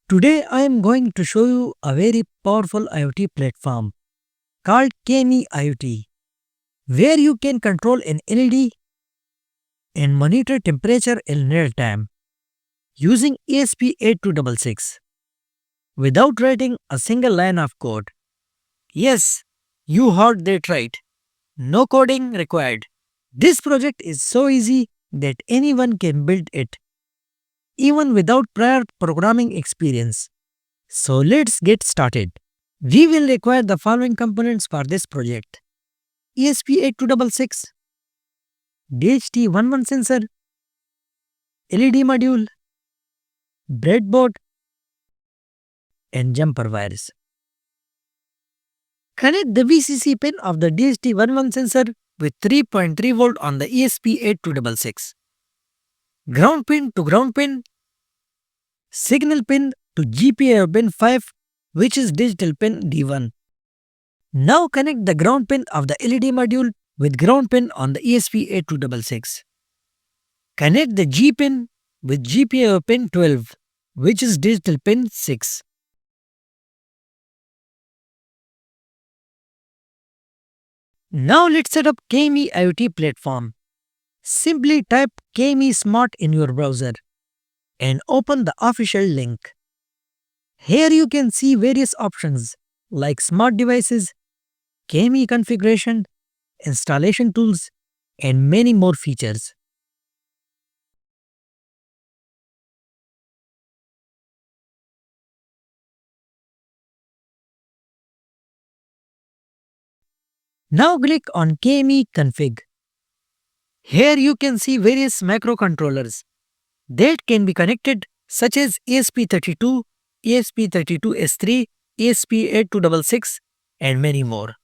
Today I am going to show you a very powerful IoT platform called KME IoT, where you can control an LED and monitor temperature in real time using ESP8266 without writing a single line of code. Yes, you heard that right. No coding required. This project is so easy that anyone can build it, even without prior programming experience. So let's get started. We will require the following components for this project: ESP8266, DHT11 sensor, LED module, breadboard, and jumper wires. Connect the VCC pin of the DHT11 sensor with 3.3 volt on the ESP8266. Ground pin to ground pin, signal pin to GPIO pin 5, which is digital pin D1. Now connect the ground pin of the LED module with ground pin on the ESP8266. Connect the G pin with GPIO pin 12, which is digital pin 6. Now let's set up KME IoT platform. Simply type KME Smart in your browser and open the official link. Here you can see various options like smart devices, KME configuration, installation tools, and many more features. Now click on KME config. Here you can see various microcontrollers that can be connected, such as ESP32, ESP32S3, ESP8266, and many more.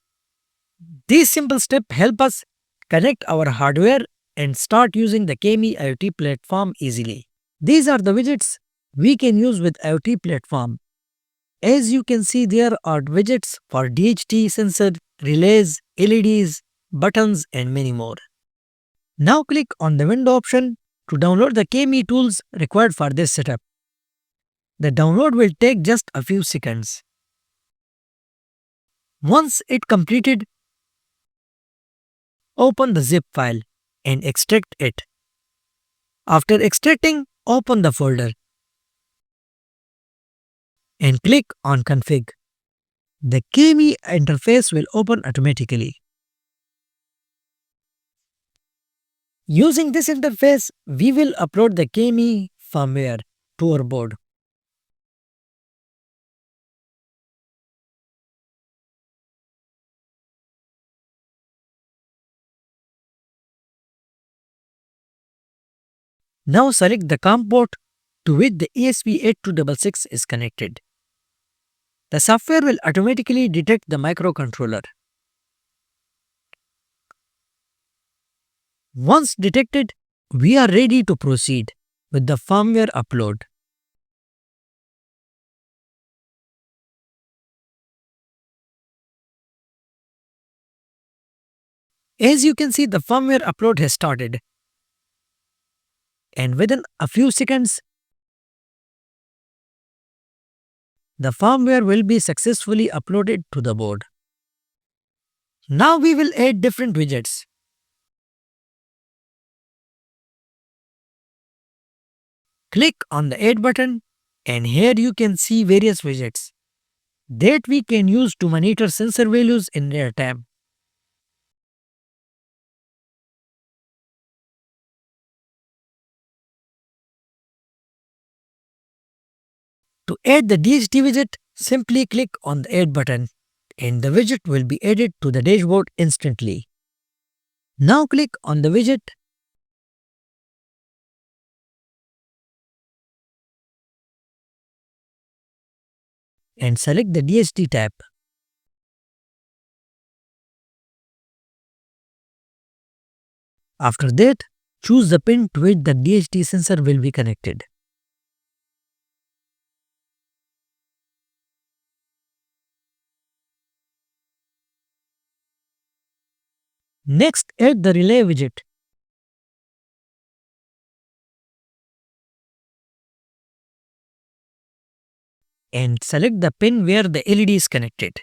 These simple steps help us connect our hardware and start using the KME IoT platform easily. These are the widgets we can use with IoT platform. As you can see, there are widgets for DHT sensor, relays, LEDs, buttons, and many more. Now click on the window option to download the KME tools required for this setup. The download will take just a few seconds. Once it completed, open the zip file and extract it. After extracting, open the folder and click on config. The KME interface will open automatically. Using this interface, we will upload the KME firmware to our board. Now select the COM port to which the ESP8266 is connected. The software will automatically detect the microcontroller. Once detected, we are ready to proceed with the firmware upload. As you can see, the firmware upload has started, and within a few seconds, the firmware will be successfully uploaded to the board. Now we will add different widgets. Click on the Add button, and here you can see various widgets that we can use to monitor sensor values in real time. To add the DHT widget, simply click on the Add button and the widget will be added to the dashboard instantly. Now click on the widget and select the DHT tab. After that, choose the pin to which the DHT sensor will be connected. Next, add the relay widget. and select the pin where the LED is connected.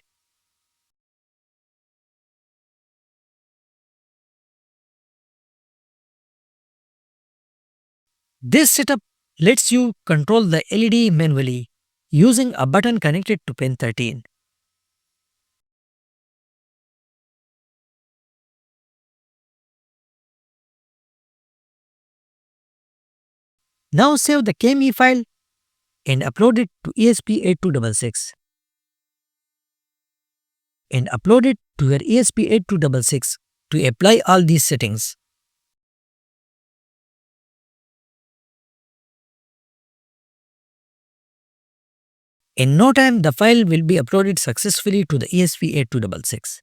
This setup lets you control the LED manually using a button connected to pin 13. Now save the KME file and upload it to ESP8266. And upload it to your ESP8266 to apply all these settings. In no time, the file will be uploaded successfully to the ESP8266.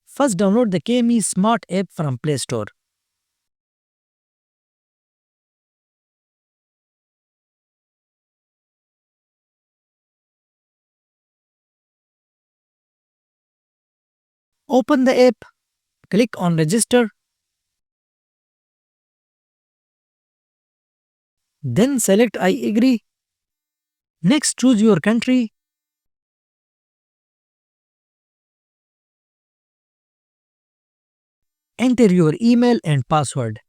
First, download the KME Smart app from Play Store. Open the app, click on Register, then select I agree. Next, choose your country. Enter your email and password.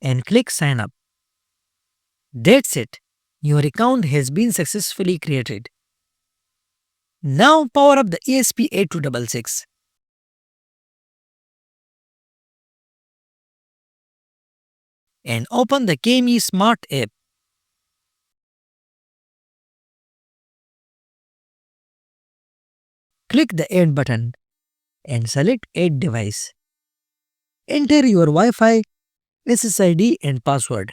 And click Sign Up. That's it. Your account has been successfully created. Now power up the ESP8266. And open the KME Smart app. Click the Add button and select Add device. Enter your Wi-Fi, SSID and password.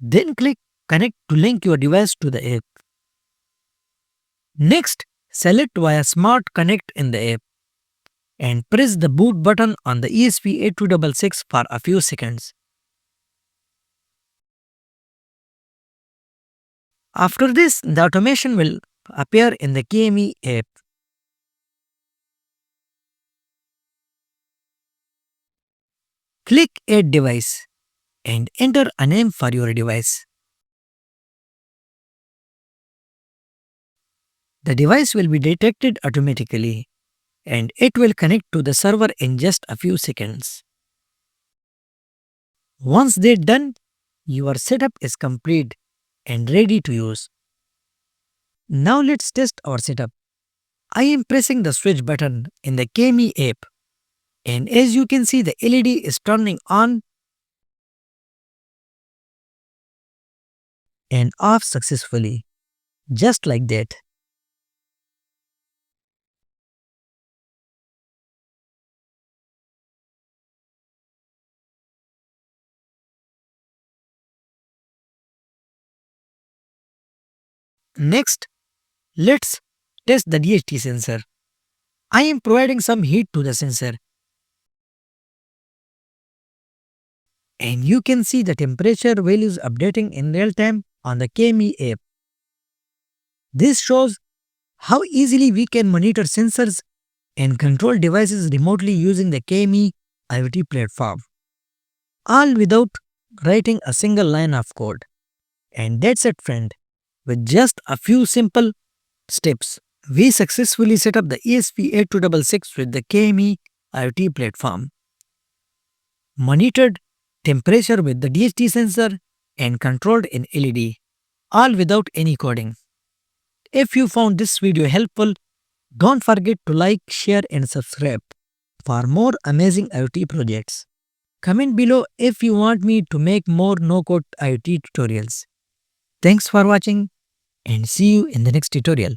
Then click Connect to link your device to the app. Next, select via Smart Connect in the app and press the boot button on the ESP8266 for a few seconds. After this, the automation will appear in the KME app. Click Add device and enter a name for your device. The device will be detected automatically and it will connect to the server in just a few seconds. Once they're done, your setup is complete and ready to use. Now let's test our setup. I am pressing the switch button in the KME app and as you can see the LED is turning on and off successfully, just like that. Next, let's test the DHT sensor. I am providing some heat to the sensor and you can see the temperature values updating in real time on the KME app. This shows how easily we can monitor sensors and control devices remotely using the KME IoT platform, all without writing a single line of code. And that's it, friend. With just a few simple steps, we successfully set up the ESP8266 with the KME IoT platform, monitored temperature with the DHT sensor and controlled in LED, all without any coding. If you found this video helpful, don't forget to like, share and subscribe for more amazing IoT projects. Comment below if you want me to make more no-code IoT tutorials. Thanks for watching and see you in the next tutorial.